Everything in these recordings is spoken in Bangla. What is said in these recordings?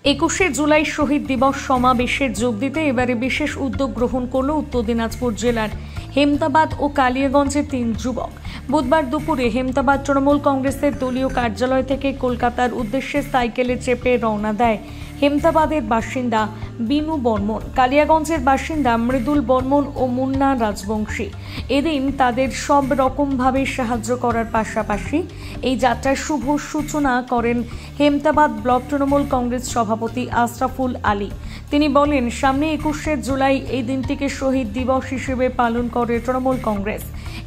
21শে জুলাই শহীদ দিবস সমাবেশের যোগ দিতে এবারে বিশেষ উদ্যোগ গ্রহণ করল উত্তর দিনাজপুর জেলার হেমতাবাদ ও কালিয়াগঞ্জের 3 যুবক। বুধবার দুপুরে হেমতাবাদ তৃণমূল কংগ্রেসের দলীয় কার্যালয় থেকে কলকাতার উদ্দেশ্যে সাইকেলে চেপে রওনা দেয় হেমতাবাদের বাসিন্দা বিনু বর্মন, কালিয়াগঞ্জের বাসিন্দা মৃদুল বর্মন ও মুন্না রাজবংশী। এদিন তাদের সব রকমভাবে সাহায্য করার পাশাপাশি এই যাত্রার শুভ সূচনা করেন হেমতাবাদ ব্লক তৃণমূল কংগ্রেস সভাপতি আশরাফুল আলী। তিনি বলেন, সামনে 21শে জুলাই এই দিনটিকে শহীদ দিবস হিসেবে পালন করে তৃণমূল কংগ্রেস।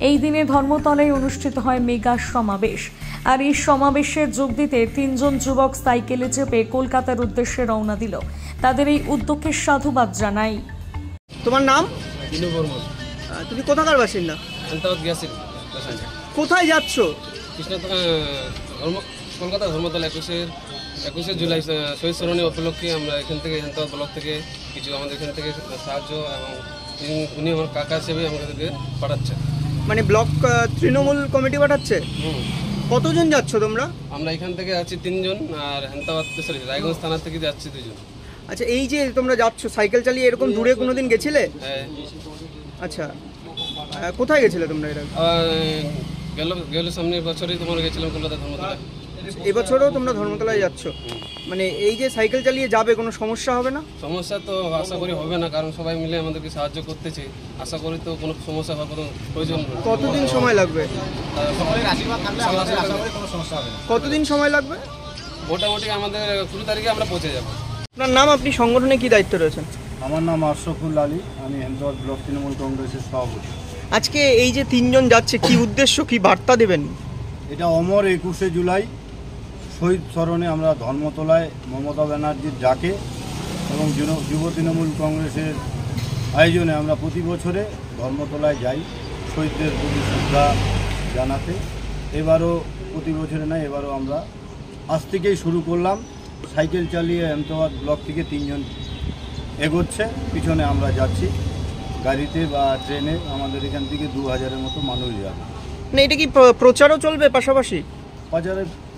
এই দিনে ধর্মতলায় অনুষ্ঠিত হয় মেগা সমাবেশ। আর এই সমাবেশে যোগ দিতে 3 জন যুবক সাইকেলে চেপে কলকাতার উদ্দেশ্যে রওনা দিল। তাদের এই উদ্যোগকে সাধুবাদ জানাই। তোমার নাম? বিনু বর্মন। তুমি কোথাকার বাসিন্দা? হেমতাবাদ গিয়েছিল। কোথায় যাচ্ছ? কলকাতা ধর্মতলা 21শে জুলাই শহীদ স্মরণী উপলক্ষে আমরা এখান থেকে হেমতাবাদ ব্লক থেকে কিছু আমাদের এখান থেকে সাহায্য এবং উনি আমার কাকা হিসেবে আমাদেরকে পাঠাচ্ছে। মানে ব্লক তৃণমূল কমিটি পাঠাচ্ছে? কতজন যাচ্ছ তোমরা? আমরা এখান থেকে আছি 3 জন, আর হেমতাবাদ রায়গঞ্জ থানা থেকে যাচ্ছি 2 জন। আচ্ছা, এই যে তোমরা যাচ্ছ সাইকেল চালিয়ে, এরকম দূরে কোনোদিন গেছিলে? হ্যাঁ। আচ্ছা, কোথায় গেছিলে তোমরা? এটা গেল সামনের বছরই তোমরা গেছিলাম কলকাতা ধর্মতলায়। এবছরও তোমরা ধর্মতলায় যাচ্ছ? মানে এই যে সাইকেল চালিয়ে যাবে, কোনো সমস্যা হবে না? সমস্যা তো আশা করি হবে না, কারণ সবাই মিলে আমাদেরকে সাহায্য করতেছে। আশা করি তো কোনো সমস্যা হওয়ার কোনো প্রয়োজন নেই। কতদিন সময় লাগবে? কতদিন সময় লাগবে? মোটামুটি আমাদের 20 তারিখে আমরা পৌঁছে যাব। আপনার নাম? আপনি সংগঠনে কি দায়িত্ব রয়েছেন? আমার নাম আশরাফুল আলী, আমি হেমতাবাদ ব্লক তৃণমূল কংগ্রেসের সভাপতি। আজকে এই যে 3 জন যাচ্ছে, কি উদ্দেশ্য, কি বার্তা দেবেন? এটা অমর 21শে জুলাই শহীদ স্মরণে আমরা ধর্মতলায় মমতা ব্যানার্জির ডাকে এবং যুব তৃণমূল কংগ্রেসের আয়োজনে আমরা প্রতি বছরে ধর্মতলায় যাই শহীদদের প্রতি শ্রদ্ধা জানাতে। এবারও প্রতি বছরে নয়, এবারও আমরা আজ থেকেই শুরু করলাম। সাইকেল চালিয়ে হেমতাবাদ ব্লক থেকে 3 জন এগোচ্ছে, পিছনে আমরা যাচ্ছি গাড়িতে বা ট্রেনে। আমাদের এখান থেকে 2000-এর মতো মানুষ যাবে। না, এটা কি প্রচারও চলবে পাশাপাশি?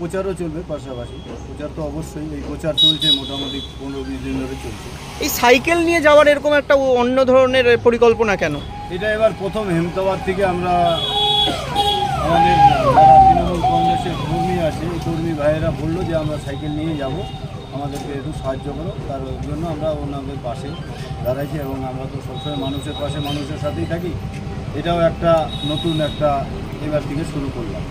প্রচারও চলবে পাশাপাশি। প্রচার তো অবশ্যই, এই প্রচার চলছে মোটামুটি 15-20 দিন ধরে চলছে। এই সাইকেল নিয়ে যাওয়ার এরকম একটা অন্য ধরনের পরিকল্পনা কেন? এটা এবার প্রথম হেমতাবাদ থেকে আমরা আমাদের যারা তৃণমূল কংগ্রেসের কর্মী আছে, এই কর্মী ভাইয়েরা বললো যে আমরা সাইকেল নিয়ে যাব, আমাদেরকে একটু সাহায্য করো। তার জন্য আমরা ওনাদের পাশে দাঁড়াইছি এবং আমরা তো সবসময় মানুষের পাশে, মানুষের সাথেই থাকি। এটাও একটা নতুন একটা এবার থেকে শুরু করলাম।